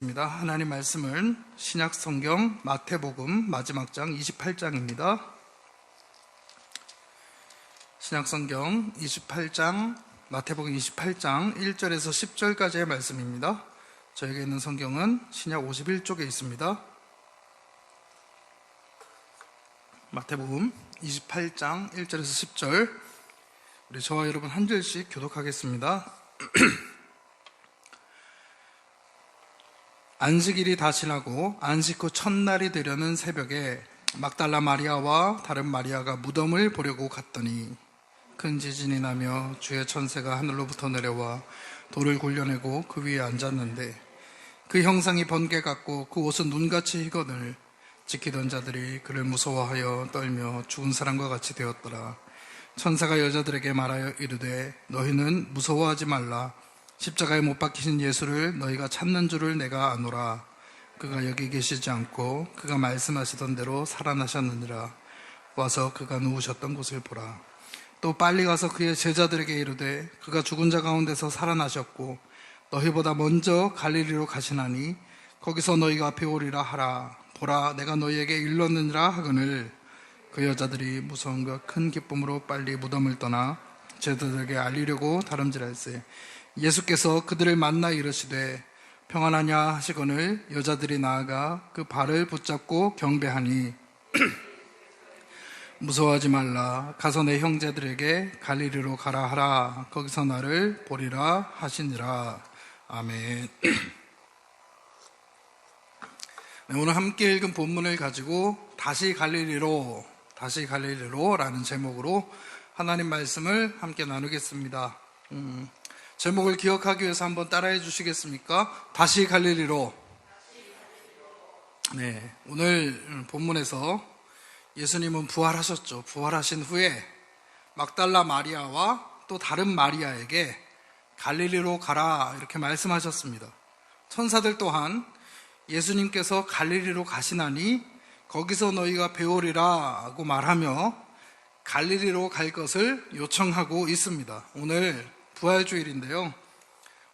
하나님 말씀은 신약 성경 마태복음 마지막 장 28장입니다. 신약 성경 28장 마태복음 28장 1절에서 10절까지의 말씀입니다. 저에게 있는 성경은 신약 51쪽에 있습니다. 마태복음 28장 1절에서 10절, 우리 저와 여러분 한 절씩 교독하겠습니다. 안식일이 다 지나고 안식 후 첫날이 되려는 새벽에 막달라 마리아와 다른 마리아가 무덤을 보려고 갔더니 큰 지진이 나며 주의 천사가 하늘로부터 내려와 돌을 굴려내고 그 위에 앉았는데 그 형상이 번개 같고 그 옷은 눈같이 희거늘 지키던 자들이 그를 무서워하여 떨며 죽은 사람과 같이 되었더라. 천사가 여자들에게 말하여 이르되 너희는 무서워하지 말라. 십자가에 못 박히신 예수를 너희가 찾는 줄을 내가 아노라. 그가 여기 계시지 않고 그가 말씀하시던 대로 살아나셨느니라. 와서 그가 누우셨던 곳을 보라. 또 빨리 가서 그의 제자들에게 이르되 그가 죽은 자 가운데서 살아나셨고 너희보다 먼저 갈릴리로 가시나니 거기서 너희가 배우리라 하라. 보라, 내가 너희에게 일렀느니라 하거늘 그 여자들이 무서움과 큰 기쁨으로 빨리 무덤을 떠나 제자들에게 알리려고 다름질할세. 예수께서 그들을 만나 이르시되 평안하냐 하시거늘 여자들이 나아가 그 발을 붙잡고 경배하니 무서워하지 말라. 가서 내 형제들에게 갈릴리로 가라 하라. 거기서 나를 보리라 하시니라. 아멘. 네, 오늘 함께 읽은 본문을 가지고 다시 갈릴리로 라는 제목으로 하나님 말씀을 함께 나누겠습니다. 제목을 기억하기 위해서 한번 따라해 주시겠습니까? 다시 갈릴리로. 네, 오늘 본문에서 예수님은 부활하셨죠. 부활하신 후에 막달라 마리아와 또 다른 마리아에게 갈릴리로 가라 이렇게 말씀하셨습니다. 천사들 또한 예수님께서 갈릴리로 가시나니 거기서 너희가 배우리라 하고 말하며 갈릴리로 갈 것을 요청하고 있습니다. 오늘 부활주일인데요.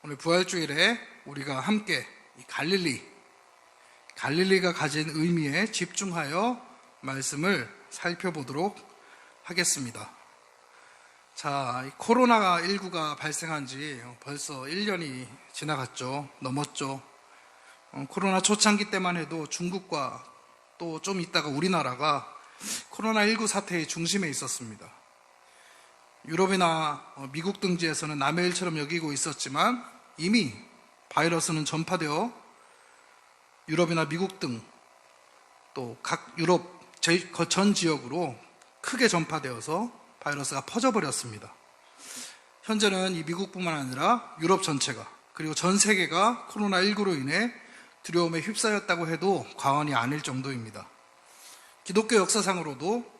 오늘 부활주일에 우리가 함께 이 갈릴리가 가진 의미에 집중하여 말씀을 살펴보도록 하겠습니다. 자, 코로나19가 발생한 지 벌써 1년이 지나갔죠. 넘었죠. 코로나 초창기 때만 해도 중국과 또 좀 있다가 우리나라가 코로나19 사태의 중심에 있었습니다. 유럽이나 미국 등지에서는 남의 일처럼 여기고 있었지만 이미 바이러스는 전파되어 유럽이나 미국 등 또 각 유럽 전 지역으로 크게 전파되어서 바이러스가 퍼져버렸습니다. 현재는 이 미국뿐만 아니라 유럽 전체가 그리고 전 세계가 코로나19로 인해 두려움에 휩싸였다고 해도 과언이 아닐 정도입니다. 기독교 역사상으로도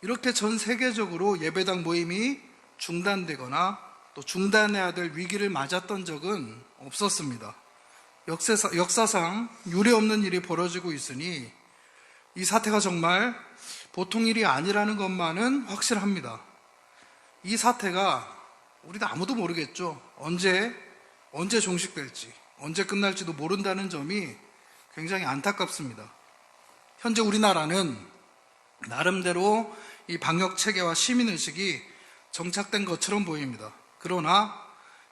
이렇게 전 세계적으로 예배당 모임이 중단되거나 또 중단해야 될 위기를 맞았던 적은 없었습니다. 역사상 유례없는 일이 벌어지고 있으니 이 사태가 정말 보통 일이 아니라는 것만은 확실합니다. 이 사태가 우리도 아무도 모르겠죠. 언제 종식될지, 언제 끝날지도 모른다는 점이 굉장히 안타깝습니다. 현재 우리나라는 나름대로 이 방역 체계와 시민의식이 정착된 것처럼 보입니다. 그러나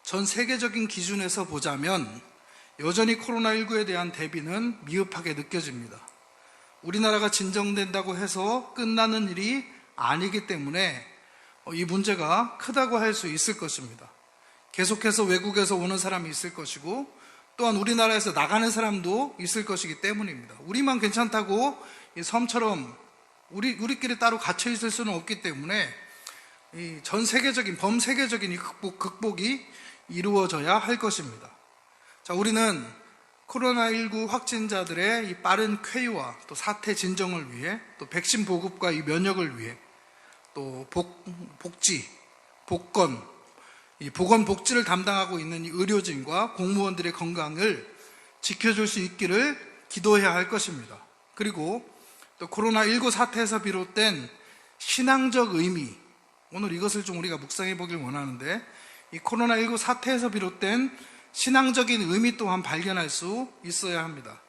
전 세계적인 기준에서 보자면 여전히 코로나19에 대한 대비는 미흡하게 느껴집니다. 우리나라가 진정된다고 해서 끝나는 일이 아니기 때문에 이 문제가 크다고 할 수 있을 것입니다. 계속해서 외국에서 오는 사람이 있을 것이고 또한 우리나라에서 나가는 사람도 있을 것이기 때문입니다. 우리만 괜찮다고 이 섬처럼 우리끼리 따로 갇혀 있을 수는 없기 때문에 이 전 세계적인 범세계적인 이 극복이 이루어져야 할 것입니다. 자, 우리는 코로나19 확진자들의 이 빠른 쾌유와 또 사태 진정을 위해 또 백신 보급과 이 면역을 위해 또 보건복지를 담당하고 있는 이 의료진과 공무원들의 건강을 지켜줄 수 있기를 기도해야 할 것입니다. 그리고 또 코로나19 사태에서 비롯된 신앙적 의미, 오늘 이것을 좀 우리가 묵상해 보길 원하는데 이 코로나19 사태에서 비롯된 신앙적인 의미 또한 발견할 수 있어야 합니다.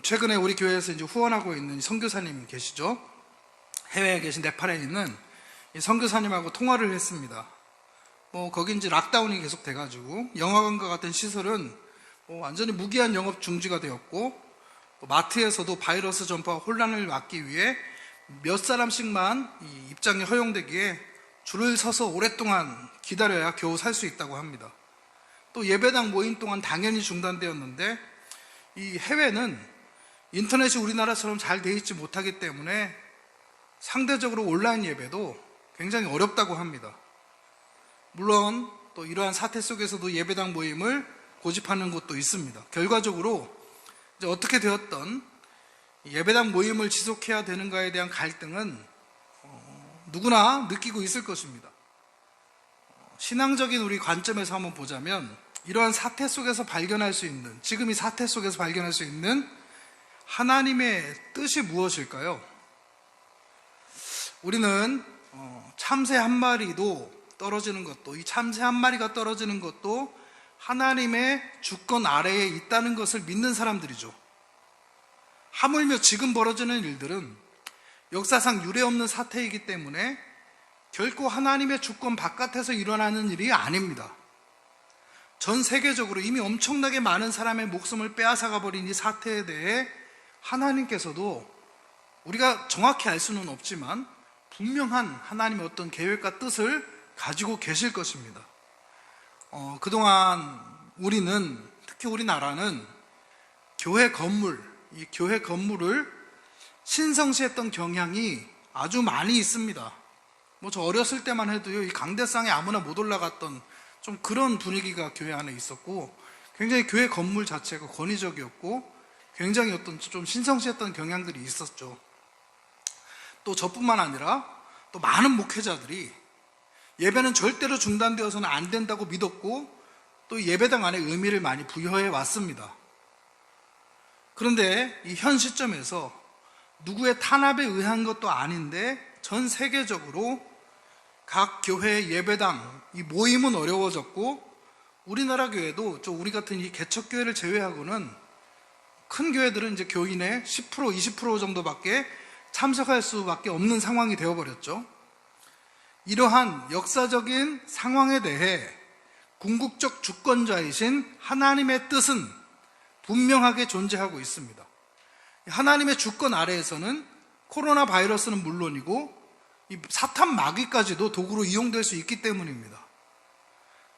최근에 우리 교회에서 이제 후원하고 있는 선교사님 계시죠? 해외에 계신 네팔에 있는 이 선교사님하고 통화를 했습니다. 거기 이제 락다운이 계속 돼가지고 영화관과 같은 시설은 완전히 무기한 영업 중지가 되었고, 마트에서도 바이러스 전파 혼란을 막기 위해 몇 사람씩만 이 입장이 허용되기에 줄을 서서 오랫동안 기다려야 겨우 살 수 있다고 합니다. 또 예배당 모임 또한 당연히 중단되었는데, 이 해외는 인터넷이 우리나라처럼 잘 돼 있지 못하기 때문에 상대적으로 온라인 예배도 굉장히 어렵다고 합니다. 물론 또 이러한 사태 속에서도 예배당 모임을 고집하는 곳도 있습니다. 결과적으로 이제 어떻게 되었던 예배당 모임을 지속해야 되는가에 대한 갈등은 누구나 느끼고 있을 것입니다. 신앙적인 우리 관점에서 한번 보자면, 이러한 사태 속에서 발견할 수 있는, 지금 이 사태 속에서 발견할 수 있는 하나님의 뜻이 무엇일까요? 우리는 참새 한 마리도 떨어지는 것도, 이 참새 한 마리가 떨어지는 것도 하나님의 주권 아래에 있다는 것을 믿는 사람들이죠. 하물며 지금 벌어지는 일들은 역사상 유례없는 사태이기 때문에 결코 하나님의 주권 바깥에서 일어나는 일이 아닙니다. 전 세계적으로 이미 엄청나게 많은 사람의 목숨을 빼앗아가 버린 이 사태에 대해 하나님께서도 우리가 정확히 알 수는 없지만 분명한 하나님의 어떤 계획과 뜻을 가지고 계실 것입니다. 그동안 우리는, 특히 우리나라는 교회 건물, 이 교회 건물을 신성시했던 경향이 아주 많이 있습니다. 저 어렸을 때만 해도요, 이 강대상에 아무나 못 올라갔던 좀 그런 분위기가 교회 안에 있었고, 굉장히 교회 건물 자체가 권위적이었고, 굉장히 어떤 좀 신성시했던 경향들이 있었죠. 또 저뿐만 아니라 또 많은 목회자들이 예배는 절대로 중단되어서는 안 된다고 믿었고, 또 예배당 안에 의미를 많이 부여해 왔습니다. 그런데 이 현 시점에서 누구의 탄압에 의한 것도 아닌데 전 세계적으로 각 교회 예배당 이 모임은 어려워졌고, 우리나라 교회도 우리 같은 이 개척교회를 제외하고는 큰 교회들은 이제 교인의 10% 20% 정도밖에 참석할 수밖에 없는 상황이 되어버렸죠. 이러한 역사적인 상황에 대해 궁극적 주권자이신 하나님의 뜻은 분명하게 존재하고 있습니다. 하나님의 주권 아래에서는 코로나 바이러스는 물론이고 이 사탄 마귀까지도 도구로 이용될 수 있기 때문입니다.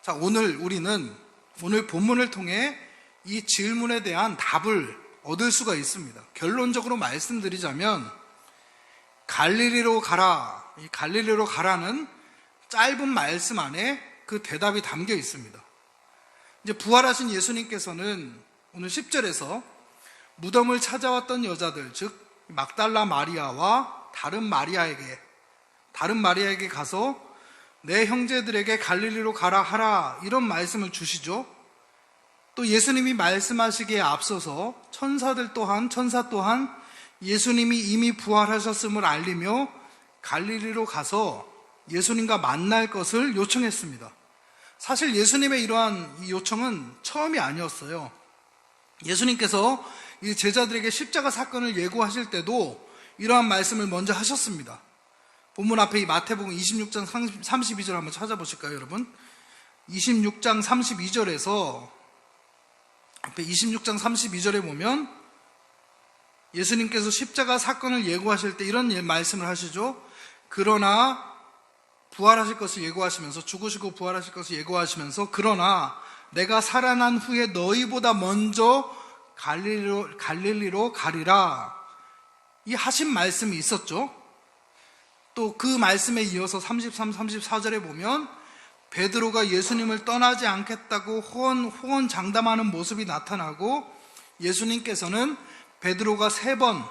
자, 우리는 오늘 본문을 통해 이 질문에 대한 답을 얻을 수가 있습니다. 결론적으로 말씀드리자면, 갈릴리로 가라, 이 갈릴리로 가라는 짧은 말씀 안에 그 대답이 담겨 있습니다. 이제 부활하신 예수님께서는 오늘 10절에서 무덤을 찾아왔던 여자들, 즉 막달라 마리아와 다른 마리아에게 가서 내 형제들에게 갈릴리로 가라 하라, 이런 말씀을 주시죠. 또 예수님이 말씀하시기에 앞서서 천사 또한 예수님이 이미 부활하셨음을 알리며 갈릴리로 가서 예수님과 만날 것을 요청했습니다. 사실 예수님의 이러한 이 요청은 처음이 아니었어요. 예수님께서 이 제자들에게 십자가 사건을 예고하실 때도 이러한 말씀을 먼저 하셨습니다. 본문 앞에 이 마태복음 26장 32절 한번 찾아보실까요, 여러분? 26장 32절에서 앞에 26장 32절에 보면 예수님께서 십자가 사건을 예고하실 때 이런 말씀을 하시죠. 그러나 부활하실 것을 예고하시면서, 죽으시고 부활하실 것을 예고하시면서, 그러나 내가 살아난 후에 너희보다 먼저 갈릴리로 가리라, 이 하신 말씀이 있었죠. 또 그 말씀에 이어서 33, 34절에 보면 베드로가 예수님을 떠나지 않겠다고 호언장담하는 모습이 나타나고, 예수님께서는 베드로가 3번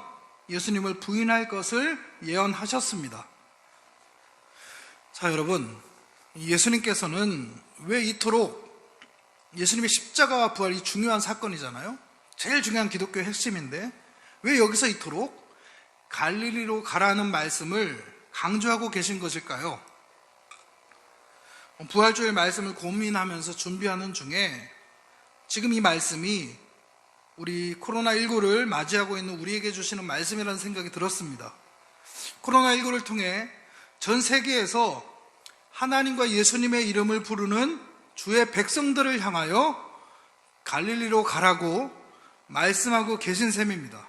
예수님을 부인할 것을 예언하셨습니다. 자, 여러분, 예수님께서는 왜 이토록, 예수님의 십자가와 부활이 중요한 사건이잖아요. 제일 중요한 기독교의 핵심인데 왜 여기서 이토록 갈릴리로 가라는 말씀을 강조하고 계신 것일까요? 부활주일 말씀을 고민하면서 준비하는 중에 지금 이 말씀이 우리 코로나19를 맞이하고 있는 우리에게 주시는 말씀이라는 생각이 들었습니다. 코로나19를 통해 전 세계에서 하나님과 예수님의 이름을 부르는 주의 백성들을 향하여 갈릴리로 가라고 말씀하고 계신 셈입니다.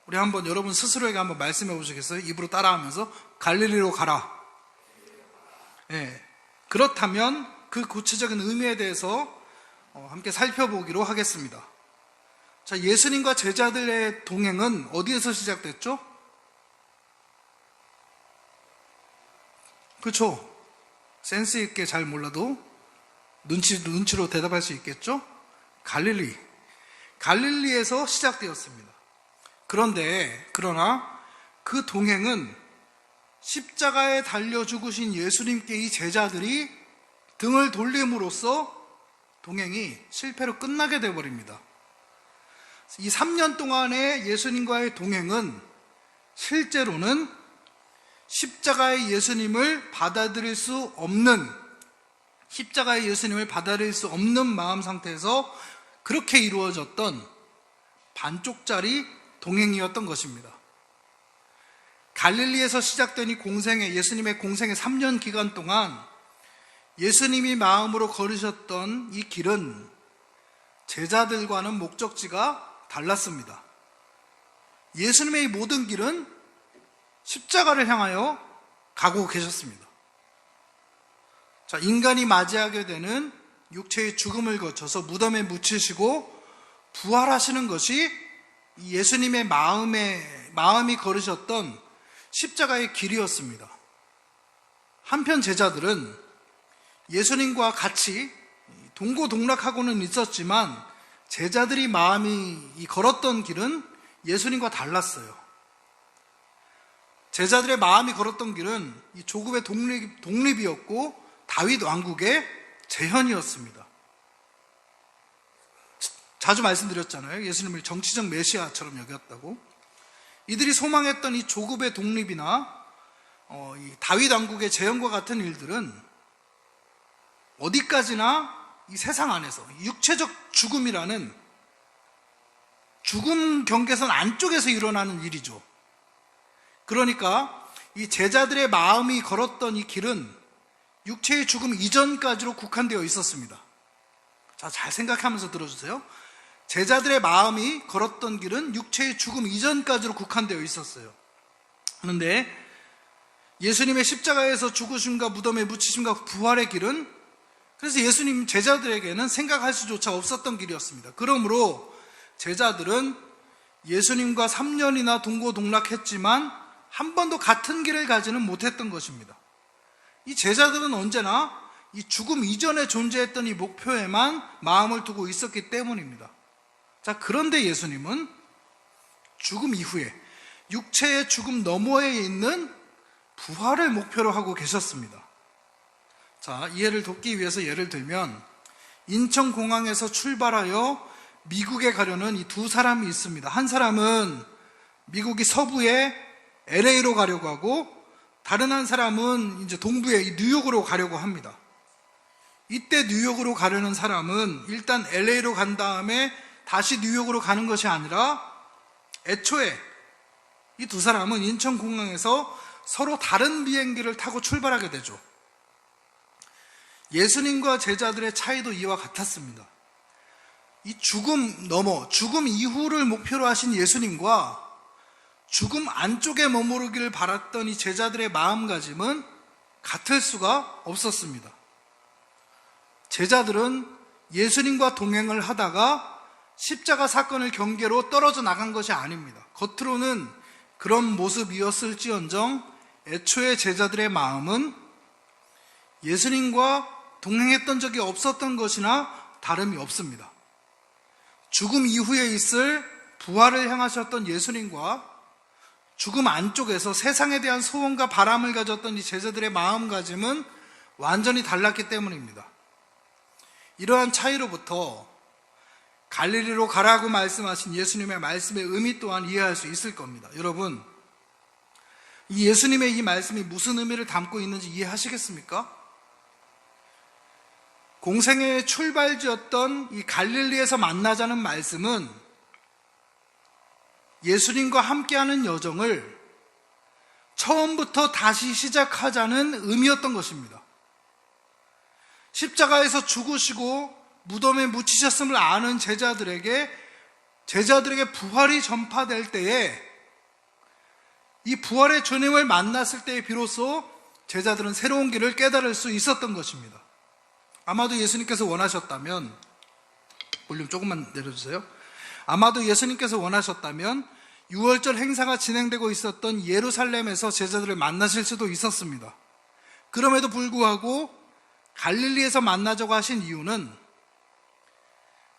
우리 한번 여러분 스스로에게 한번 말씀해 보시겠어요? 입으로 따라하면서 갈릴리로 가라. 그렇다면 그 구체적인 의미에 대해서 함께 살펴보기로 하겠습니다. 자, 예수님과 제자들의 동행은 어디에서 시작됐죠? 그렇죠? 센스 있게 잘 몰라도 눈치로 대답할 수 있겠죠? 갈릴리에서 시작되었습니다. 그러나 그 동행은 십자가에 달려 죽으신 예수님께 이 제자들이 등을 돌림으로써 동행이 실패로 끝나게 되어버립니다. 이 3년 동안의 예수님과의 동행은 실제로는 십자가의 예수님을 받아들일 수 없는 마음 상태에서 그렇게 이루어졌던 반쪽짜리 동행이었던 것입니다. 갈릴리에서 시작된 예수님의 공생의 3년 기간 동안 예수님이 마음으로 걸으셨던 이 길은 제자들과는 목적지가 달랐습니다. 예수님의 이 모든 길은 십자가를 향하여 가고 계셨습니다. 자, 인간이 맞이하게 되는 육체의 죽음을 거쳐서 무덤에 묻히시고 부활하시는 것이 예수님의 마음이 걸으셨던 십자가의 길이었습니다. 한편 제자들은 예수님과 같이 동고동락하고는 있었지만 제자들이 마음이 걸었던 길은 예수님과 달랐어요. 제자들의 마음이 걸었던 길은 이 조급의 독립이었고 다윗 왕국의 재현이었습니다. 자주 말씀드렸잖아요. 예수님을 정치적 메시아처럼 여겼다고. 이들이 소망했던 이 조급의 독립이나 이 다윗 왕국의 재현과 같은 일들은 어디까지나 이 세상 안에서 육체적 죽음이라는 죽음 경계선 안쪽에서 일어나는 일이죠. 그러니까 이 제자들의 마음이 걸었던 이 길은 육체의 죽음 이전까지로 국한되어 있었습니다. 자, 잘 생각하면서 들어주세요. 제자들의 마음이 걸었던 길은 육체의 죽음 이전까지로 국한되어 있었어요. 그런데 예수님의 십자가에서 죽으심과 무덤에 묻히심과 부활의 길은 그래서 예수님 제자들에게는 생각할 수조차 없었던 길이었습니다. 그러므로 제자들은 예수님과 3년이나 동고동락했지만 한 번도 같은 길을 가지는 못했던 것입니다. 이 제자들은 언제나 이 죽음 이전에 존재했던 이 목표에만 마음을 두고 있었기 때문입니다. 자, 그런데 예수님은 죽음 이후에 육체의 죽음 너머에 있는 부활을 목표로 하고 계셨습니다. 자, 이해를 돕기 위해서 예를 들면 인천공항에서 출발하여 미국에 가려는 이 두 사람이 있습니다. 한 사람은 미국이 서부에 LA로 가려고 하고 다른 한 사람은 이제 동부에 뉴욕으로 가려고 합니다. 이때 뉴욕으로 가려는 사람은 일단 LA로 간 다음에 다시 뉴욕으로 가는 것이 아니라 애초에 이 두 사람은 인천공항에서 서로 다른 비행기를 타고 출발하게 되죠. 예수님과 제자들의 차이도 이와 같았습니다. 이 죽음 이후를 목표로 하신 예수님과 죽음 안쪽에 머무르기를 바랐던 이 제자들의 마음가짐은 같을 수가 없었습니다. 제자들은 예수님과 동행을 하다가 십자가 사건을 경계로 떨어져 나간 것이 아닙니다. 겉으로는 그런 모습이었을지언정 애초에 제자들의 마음은 예수님과 동행했던 적이 없었던 것이나 다름이 없습니다. 죽음 이후에 있을 부활을 향하셨던 예수님과 죽음 안쪽에서 세상에 대한 소원과 바람을 가졌던 이 제자들의 마음가짐은 완전히 달랐기 때문입니다. 이러한 차이로부터 갈릴리로 가라고 말씀하신 예수님의 말씀의 의미 또한 이해할 수 있을 겁니다. 여러분, 이 예수님의 이 말씀이 무슨 의미를 담고 있는지 이해하시겠습니까? 공생애의 출발지였던 이 갈릴리에서 만나자는 말씀은 예수님과 함께하는 여정을 처음부터 다시 시작하자는 의미였던 것입니다. 십자가에서 죽으시고 무덤에 묻히셨음을 아는 제자들에게 부활이 전파될 때에, 이 부활의 주님을 만났을 때에 비로소 제자들은 새로운 길을 깨달을 수 있었던 것입니다. 아마도 예수님께서 원하셨다면, 볼륨 조금만 내려주세요. 아마도 예수님께서 원하셨다면 6월절 행사가 진행되고 있었던 예루살렘에서 제자들을 만나실 수도 있었습니다. 그럼에도 불구하고 갈릴리에서 만나자고 하신 이유는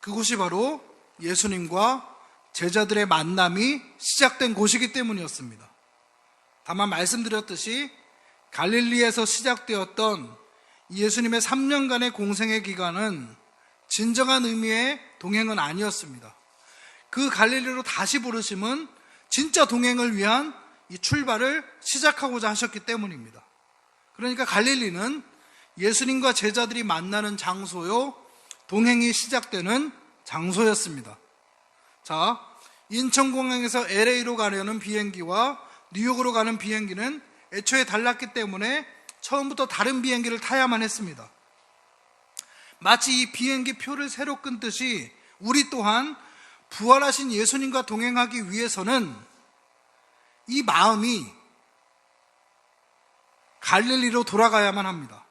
그곳이 바로 예수님과 제자들의 만남이 시작된 곳이기 때문이었습니다. 다만 말씀드렸듯이 갈릴리에서 시작되었던 예수님의 3년간의 공생의 기간은 진정한 의미의 동행은 아니었습니다. 그 갈릴리로 다시 부르심은 진짜 동행을 위한 이 출발을 시작하고자 하셨기 때문입니다. 그러니까 갈릴리는 예수님과 제자들이 만나는 장소요, 동행이 시작되는 장소였습니다. 자, 인천공항에서 LA로 가려는 비행기와 뉴욕으로 가는 비행기는 애초에 달랐기 때문에 처음부터 다른 비행기를 타야만 했습니다. 마치 이 비행기 표를 새로 끊듯이 우리 또한 부활하신 예수님과 동행하기 위해서는 이 마음이 갈릴리로 돌아가야만 합니다.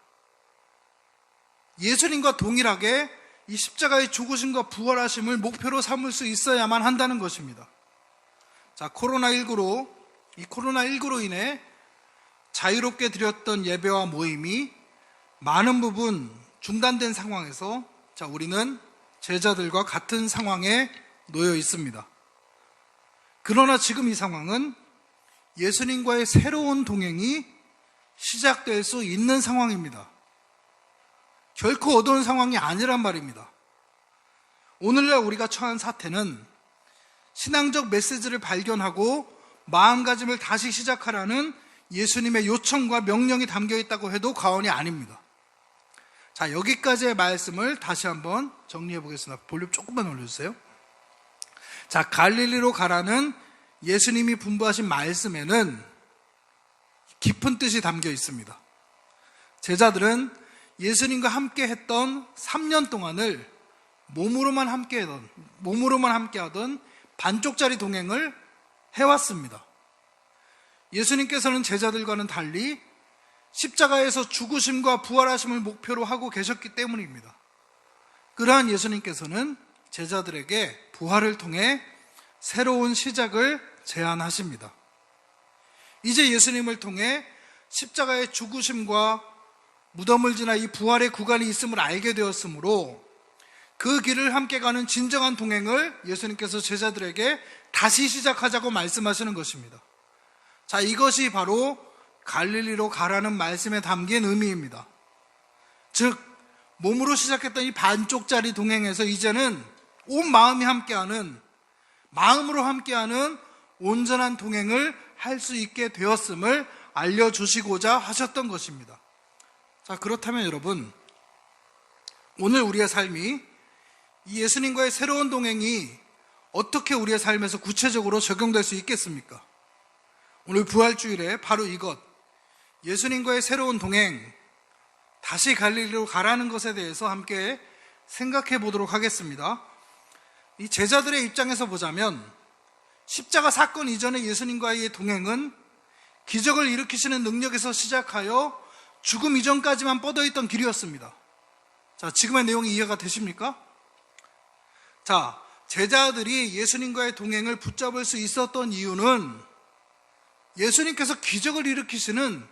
예수님과 동일하게 이 십자가의 죽으심과 부활하심을 목표로 삼을 수 있어야만 한다는 것입니다. 자, 코로나19로 인해 자유롭게 드렸던 예배와 모임이 많은 부분 중단된 상황에서, 자, 우리는 제자들과 같은 상황에 놓여 있습니다. 그러나 지금 이 상황은 예수님과의 새로운 동행이 시작될 수 있는 상황입니다. 결코 어두운 상황이 아니란 말입니다. 오늘날 우리가 처한 사태는 신앙적 메시지를 발견하고 마음가짐을 다시 시작하라는 예수님의 요청과 명령이 담겨 있다고 해도 과언이 아닙니다. 자, 여기까지의 말씀을 다시 한번 정리해 보겠습니다. 볼륨 조금만 올려주세요. 자, 갈릴리로 가라는 예수님이 분부하신 말씀에는 깊은 뜻이 담겨 있습니다. 제자들은 예수님과 함께 했던 3년 동안을 몸으로만 함께하던 반쪽짜리 동행을 해왔습니다. 예수님께서는 제자들과는 달리 십자가에서 죽으심과 부활하심을 목표로 하고 계셨기 때문입니다. 그러한 예수님께서는 제자들에게 부활을 통해 새로운 시작을 제안하십니다. 이제 예수님을 통해 십자가의 죽으심과 무덤을 지나 이 부활의 구간이 있음을 알게 되었으므로 그 길을 함께 가는 진정한 동행을 예수님께서 제자들에게 다시 시작하자고 말씀하시는 것입니다. 자, 이것이 바로 갈릴리로 가라는 말씀에 담긴 의미입니다. 즉, 몸으로 시작했던 이 반쪽짜리 동행에서 이제는 온 마음이 함께하는, 마음으로 함께하는 온전한 동행을 할 수 있게 되었음을 알려주시고자 하셨던 것입니다. 자, 그렇다면 여러분, 오늘 우리의 삶이 이 예수님과의 새로운 동행이 어떻게 우리의 삶에서 구체적으로 적용될 수 있겠습니까? 오늘 부활주일에 바로 이것, 예수님과의 새로운 동행, 다시 갈릴리로 가라는 것에 대해서 함께 생각해 보도록 하겠습니다. 이 제자들의 입장에서 보자면 십자가 사건 이전의 예수님과의 동행은 기적을 일으키시는 능력에서 시작하여 죽음 이전까지만 뻗어있던 길이었습니다. 자, 지금의 내용이 이해가 되십니까? 자, 제자들이 예수님과의 동행을 붙잡을 수 있었던 이유는 예수님께서 기적을 일으키시는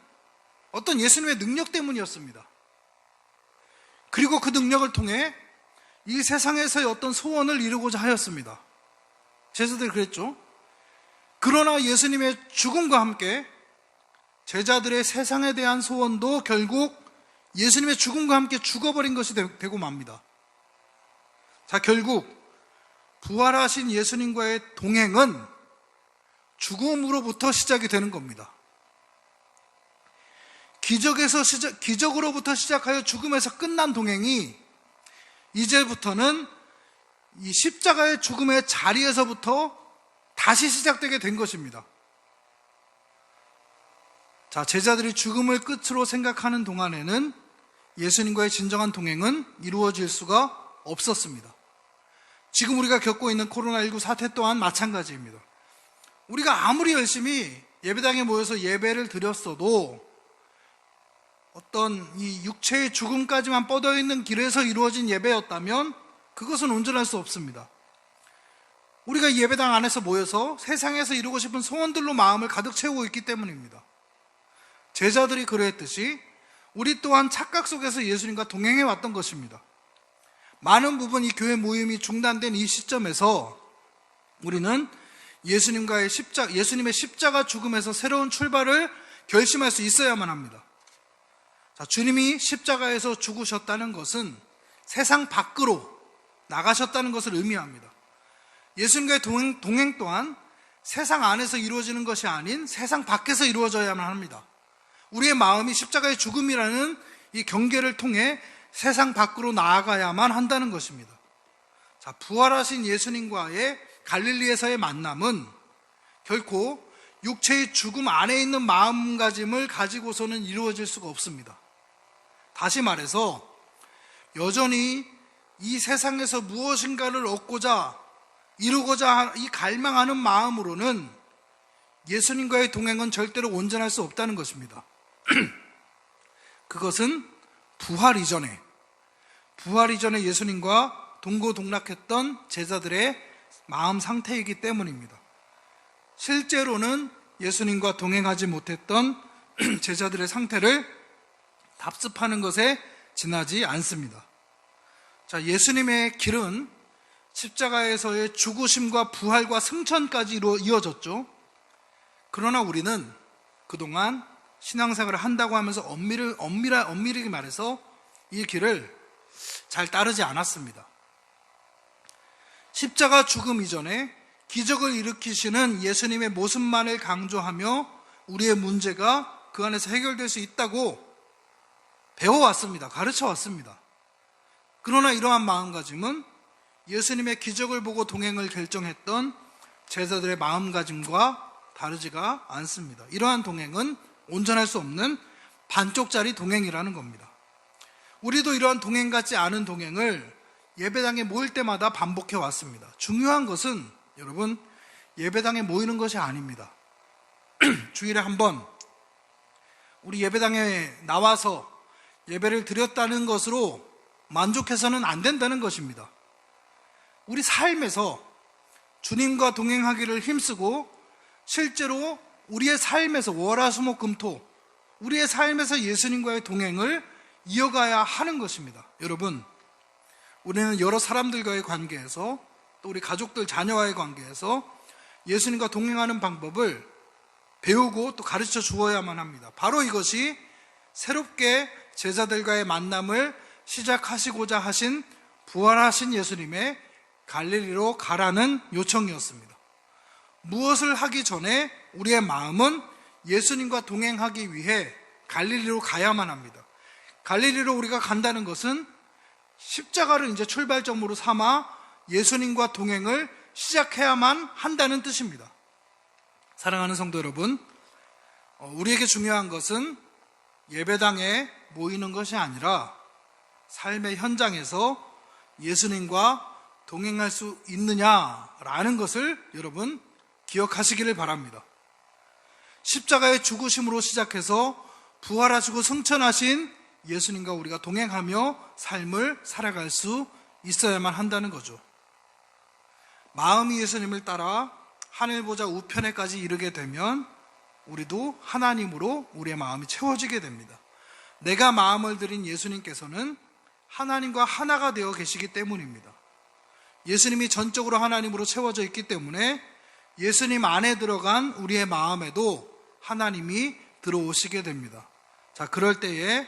어떤 예수님의 능력 때문이었습니다. 그리고 그 능력을 통해 이 세상에서의 어떤 소원을 이루고자 하였습니다. 제자들이 그랬죠. 그러나 예수님의 죽음과 함께 제자들의 세상에 대한 소원도 결국 예수님의 죽음과 함께 죽어버린 것이 되고 맙니다. 자, 결국 부활하신 예수님과의 동행은 죽음으로부터 시작이 되는 겁니다. 기적으로부터 시작하여 죽음에서 끝난 동행이 이제부터는 이 십자가의 죽음의 자리에서부터 다시 시작되게 된 것입니다. 자, 제자들이 죽음을 끝으로 생각하는 동안에는 예수님과의 진정한 동행은 이루어질 수가 없었습니다. 지금 우리가 겪고 있는 코로나19 사태 또한 마찬가지입니다. 우리가 아무리 열심히 예배당에 모여서 예배를 드렸어도 어떤 이 육체의 죽음까지만 뻗어있는 길에서 이루어진 예배였다면 그것은 온전할 수 없습니다. 우리가 예배당 안에서 모여서 세상에서 이루고 싶은 소원들로 마음을 가득 채우고 있기 때문입니다. 제자들이 그러했듯이 우리 또한 착각 속에서 예수님과 동행해 왔던 것입니다. 많은 부분 이 교회 모임이 중단된 이 시점에서 우리는 예수님의 십자가 죽음에서 새로운 출발을 결심할 수 있어야만 합니다. 자, 주님이 십자가에서 죽으셨다는 것은 세상 밖으로 나가셨다는 것을 의미합니다. 예수님과의 동행 또한 세상 안에서 이루어지는 것이 아닌 세상 밖에서 이루어져야만 합니다. 우리의 마음이 십자가의 죽음이라는 이 경계를 통해 세상 밖으로 나아가야만 한다는 것입니다. 자, 부활하신 예수님과의 갈릴리에서의 만남은 결코 육체의 죽음 안에 있는 마음가짐을 가지고서는 이루어질 수가 없습니다. 다시 말해서 여전히 이 세상에서 무엇인가를 얻고자 이루고자 이 갈망하는 마음으로는 예수님과의 동행은 절대로 온전할 수 없다는 것입니다. 그것은 부활 이전에 예수님과 동고동락했던 제자들의 마음 상태이기 때문입니다. 실제로는 예수님과 동행하지 못했던 제자들의 상태를 답습하는 것에 지나지 않습니다. 자, 예수님의 길은 십자가에서의 죽으심과 부활과 승천까지 이어졌죠. 그러나 우리는 그동안 신앙생활을 한다고 하면서 엄밀하게 말해서 이 길을 잘 따르지 않았습니다. 십자가 죽음 이전에 기적을 일으키시는 예수님의 모습만을 강조하며 우리의 문제가 그 안에서 해결될 수 있다고 배워왔습니다. 가르쳐왔습니다. 그러나 이러한 마음가짐은 예수님의 기적을 보고 동행을 결정했던 제자들의 마음가짐과 다르지가 않습니다. 이러한 동행은 온전할 수 없는 반쪽짜리 동행이라는 겁니다. 우리도 이러한 동행 같지 않은 동행을 예배당에 모일 때마다 반복해 왔습니다. 중요한 것은 여러분, 예배당에 모이는 것이 아닙니다. 주일에 한번 우리 예배당에 나와서 예배를 드렸다는 것으로 만족해서는 안 된다는 것입니다. 우리 삶에서 주님과 동행하기를 힘쓰고 실제로 우리의 삶에서 월화수목금토 우리의 삶에서 예수님과의 동행을 이어가야 하는 것입니다. 여러분, 우리는 여러 사람들과의 관계에서 또 우리 가족들, 자녀와의 관계에서 예수님과 동행하는 방법을 배우고 또 가르쳐 주어야만 합니다. 바로 이것이 새롭게 제자들과의 만남을 시작하시고자 하신 부활하신 예수님의 갈릴리로 가라는 요청이었습니다. 무엇을 하기 전에 우리의 마음은 예수님과 동행하기 위해 갈릴리로 가야만 합니다. 갈릴리로 우리가 간다는 것은 십자가를 이제 출발점으로 삼아 예수님과 동행을 시작해야만 한다는 뜻입니다. 사랑하는 성도 여러분, 우리에게 중요한 것은 예배당에 모이는 것이 아니라 삶의 현장에서 예수님과 동행할 수 있느냐라는 것을 여러분 기억하시기를 바랍니다. 십자가의 죽으심으로 시작해서 부활하시고 승천하신 예수님과 우리가 동행하며 삶을 살아갈 수 있어야만 한다는 거죠. 마음이 예수님을 따라 하늘 보좌 우편에까지 이르게 되면 우리도 하나님으로 우리의 마음이 채워지게 됩니다. 내가 마음을 들인 예수님께서는 하나님과 하나가 되어 계시기 때문입니다. 예수님이 전적으로 하나님으로 채워져 있기 때문에 예수님 안에 들어간 우리의 마음에도 하나님이 들어오시게 됩니다. 자, 그럴 때에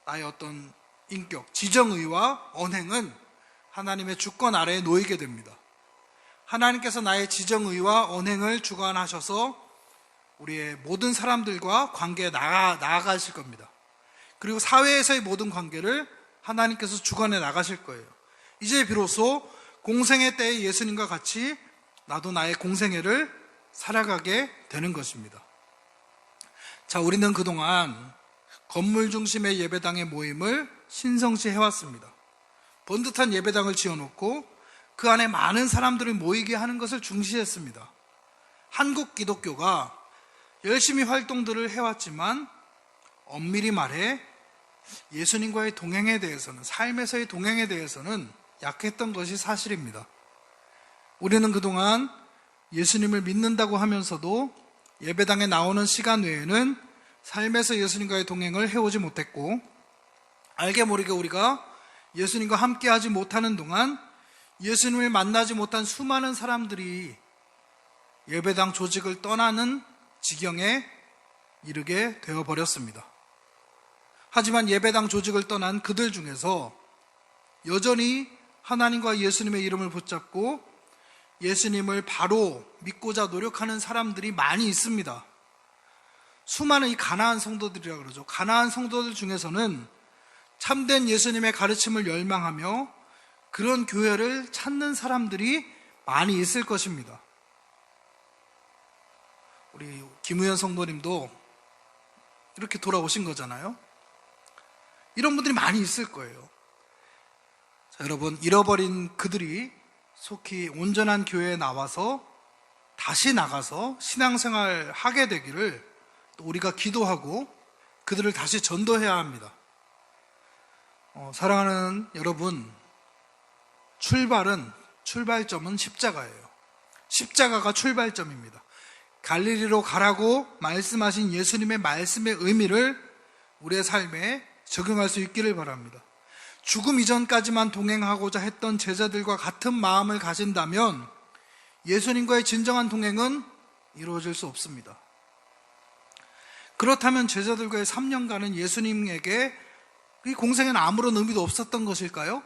나의 어떤 인격, 지정의와 언행은 하나님의 주권 아래에 놓이게 됩니다. 하나님께서 나의 지정의와 언행을 주관하셔서 우리의 모든 사람들과 관계에 나아가실 겁니다. 그리고 사회에서의 모든 관계를 하나님께서 주관해 나가실 거예요. 이제 비로소 공생애 때의 예수님과 같이 나도 나의 공생애를 살아가게 되는 것입니다. 자, 우리는 그동안 건물 중심의 예배당의 모임을 신성시 해왔습니다. 번듯한 예배당을 지어놓고 그 안에 많은 사람들을 모이게 하는 것을 중시했습니다. 한국 기독교가 열심히 활동들을 해왔지만 엄밀히 말해 예수님과의 동행에 대해서는, 삶에서의 동행에 대해서는 약했던 것이 사실입니다. 우리는 그동안 예수님을 믿는다고 하면서도 예배당에 나오는 시간 외에는 삶에서 예수님과의 동행을 해오지 못했고, 알게 모르게 우리가 예수님과 함께하지 못하는 동안 예수님을 만나지 못한 수많은 사람들이 예배당 조직을 떠나는 지경에 이르게 되어버렸습니다. 하지만 예배당 조직을 떠난 그들 중에서 여전히 하나님과 예수님의 이름을 붙잡고 예수님을 바로 믿고자 노력하는 사람들이 많이 있습니다. 수많은 이 가나안 성도들이라 그러죠. 가나안 성도들 중에서는 참된 예수님의 가르침을 열망하며 그런 교회를 찾는 사람들이 많이 있을 것입니다. 우리 김우현 성도님도 이렇게 돌아오신 거잖아요. 이런 분들이 많이 있을 거예요. 자, 여러분, 잃어버린 그들이 속히 온전한 교회에 나와서 다시 나가서 신앙생활 하게 되기를 또 우리가 기도하고 그들을 다시 전도해야 합니다. 사랑하는 여러분, 출발점은 십자가예요. 십자가가 출발점입니다. 갈릴리로 가라고 말씀하신 예수님의 말씀의 의미를 우리의 삶에 적용할 수 있기를 바랍니다. 죽음 이전까지만 동행하고자 했던 제자들과 같은 마음을 가진다면 예수님과의 진정한 동행은 이루어질 수 없습니다. 그렇다면 제자들과의 3년간은 예수님에게 이 공생에는 아무런 의미도 없었던 것일까요?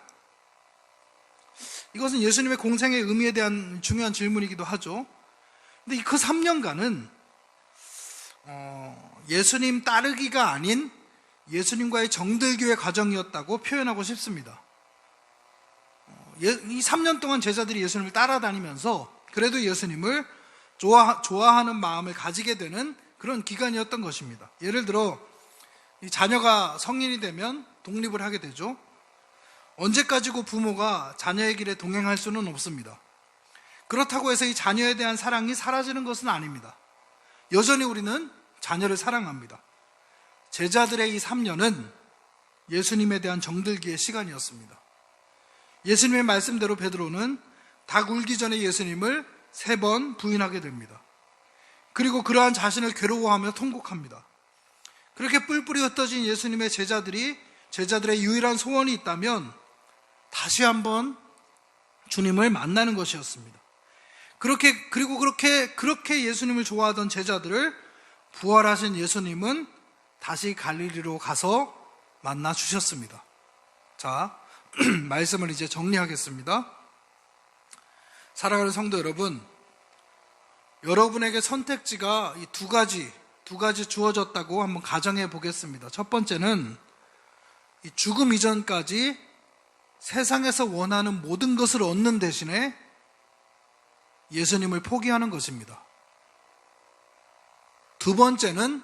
이것은 예수님의 공생의 의미에 대한 중요한 질문이기도 하죠. 근데 그 3년간은 예수님 따르기가 아닌 예수님과의 정들교의 과정이었다고 표현하고 싶습니다. 이 3년 동안 제자들이 예수님을 따라다니면서 그래도 예수님을 좋아하는 마음을 가지게 되는 그런 기간이었던 것입니다. 예를 들어 이 자녀가 성인이 되면 독립을 하게 되죠. 언제까지고 부모가 자녀의 길에 동행할 수는 없습니다. 그렇다고 해서 이 자녀에 대한 사랑이 사라지는 것은 아닙니다. 여전히 우리는 자녀를 사랑합니다. 제자들의 이 3년은 예수님에 대한 정들기의 시간이었습니다. 예수님의 말씀대로 베드로는 닭 울기 전에 예수님을 3번 부인하게 됩니다. 그리고 그러한 자신을 괴로워하며 통곡합니다. 그렇게 뿔뿔이 흩어진 예수님의 제자들의 유일한 소원이 있다면 다시 한번 주님을 만나는 것이었습니다. 그렇게 예수님을 좋아하던 제자들을 부활하신 예수님은 다시 갈릴리로 가서 만나 주셨습니다. 자, 말씀을 이제 정리하겠습니다. 사랑하는 성도 여러분, 여러분에게 선택지가 이 두 가지 주어졌다고 한번 가정해 보겠습니다. 첫 번째는 이 죽음 이전까지 세상에서 원하는 모든 것을 얻는 대신에 예수님을 포기하는 것입니다. 두 번째는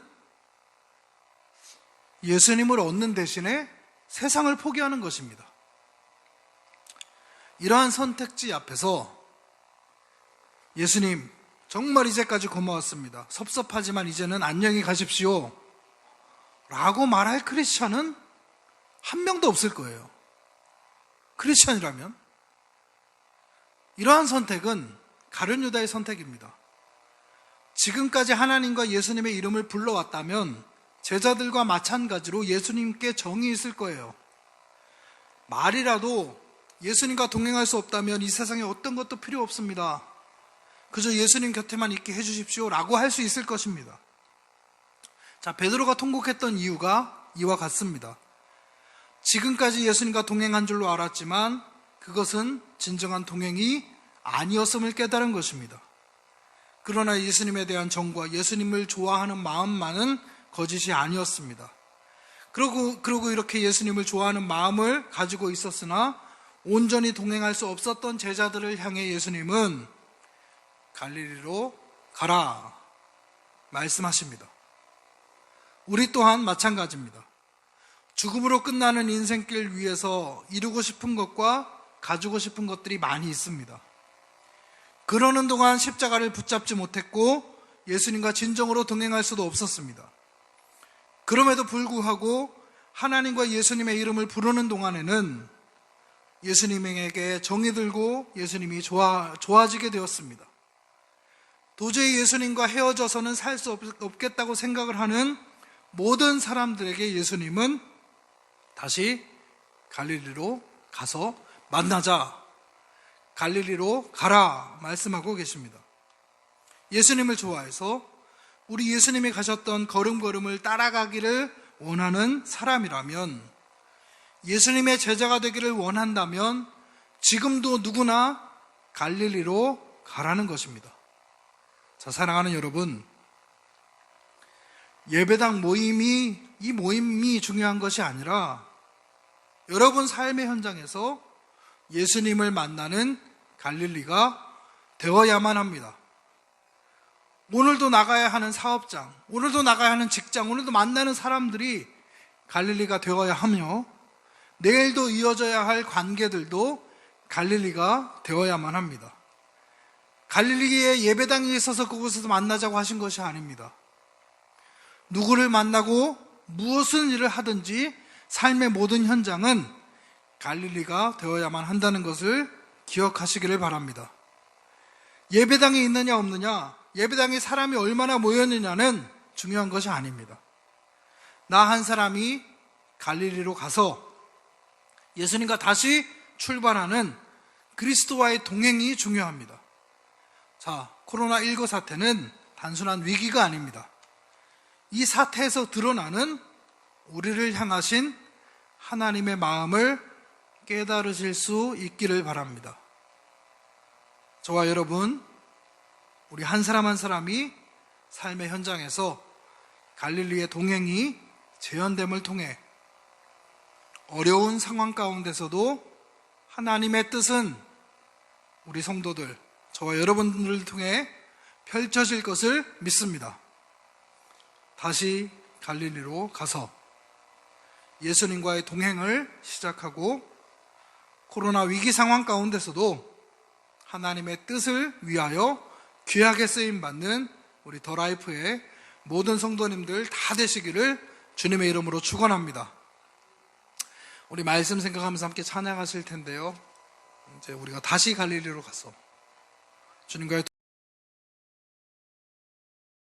예수님을 얻는 대신에 세상을 포기하는 것입니다. 이러한 선택지 앞에서 예수님, 정말 이제까지 고마웠습니다. 섭섭하지만 이제는 안녕히 가십시오. 라고 말할 크리스찬은 한 명도 없을 거예요. 크리스찬이라면. 이러한 선택은 가룟 유다의 선택입니다. 지금까지 하나님과 예수님의 이름을 불러왔다면 제자들과 마찬가지로 예수님께 정이 있을 거예요. 말이라도 예수님과 동행할 수 없다면 이 세상에 어떤 것도 필요 없습니다. 그저 예수님 곁에만 있게 해주십시오 라고 할 수 있을 것입니다. 자, 베드로가 통곡했던 이유가 이와 같습니다. 지금까지 예수님과 동행한 줄로 알았지만 그것은 진정한 동행이 아니었음을 깨달은 것입니다. 그러나 예수님에 대한 정과 예수님을 좋아하는 마음만은 거짓이 아니었습니다. 그리고 이렇게 예수님을 좋아하는 마음을 가지고 있었으나 온전히 동행할 수 없었던 제자들을 향해 예수님은 갈릴리로 가라 말씀하십니다. 우리 또한 마찬가지입니다. 죽음으로 끝나는 인생길 위에서 이루고 싶은 것과 가지고 싶은 것들이 많이 있습니다. 그러는 동안 십자가를 붙잡지 못했고 예수님과 진정으로 동행할 수도 없었습니다. 그럼에도 불구하고 하나님과 예수님의 이름을 부르는 동안에는 예수님에게 정이 들고 예수님이 좋아지게 되었습니다. 도저히 예수님과 헤어져서는 살 수 없겠다고 생각을 하는 모든 사람들에게 예수님은 다시 갈릴리로 가서 만나자, 갈릴리로 가라 말씀하고 계십니다. 예수님을 좋아해서 우리 예수님이 가셨던 걸음걸음을 따라가기를 원하는 사람이라면, 예수님의 제자가 되기를 원한다면 지금도 누구나 갈릴리로 가라는 것입니다. 자, 사랑하는 여러분, 예배당 모임이 중요한 것이 아니라 여러분 삶의 현장에서 예수님을 만나는 갈릴리가 되어야만 합니다. 오늘도 나가야 하는 사업장, 오늘도 나가야 하는 직장, 오늘도 만나는 사람들이 갈릴리가 되어야 하며, 내일도 이어져야 할 관계들도 갈릴리가 되어야만 합니다. 갈릴리의 예배당에 있어서 그곳에서 만나자고 하신 것이 아닙니다. 누구를 만나고 무엇을 일을 하든지 삶의 모든 현장은 갈릴리가 되어야만 한다는 것을 기억하시기를 바랍니다. 예배당에 있느냐 없느냐, 예배당에 사람이 얼마나 모였느냐는 중요한 것이 아닙니다. 나 한 사람이 갈릴리로 가서 예수님과 다시 출발하는 그리스도와의 동행이 중요합니다. 자, 코로나19 사태는 단순한 위기가 아닙니다. 이 사태에서 드러나는 우리를 향하신 하나님의 마음을 깨달으실 수 있기를 바랍니다. 저와 여러분, 우리 한 사람 한 사람이 삶의 현장에서 갈릴리의 동행이 재현됨을 통해 어려운 상황 가운데서도 하나님의 뜻은 우리 성도들, 저와 여러분들을 통해 펼쳐질 것을 믿습니다. 다시 갈릴리로 가서 예수님과의 동행을 시작하고 코로나 위기 상황 가운데서도 하나님의 뜻을 위하여 귀하게 쓰임받는 우리 더 라이프의 모든 성도님들 다 되시기를 주님의 이름으로 축원합니다. 우리 말씀 생각하면서 함께 찬양하실 텐데요, 이제 우리가 다시 갈릴리로 가서 주님과의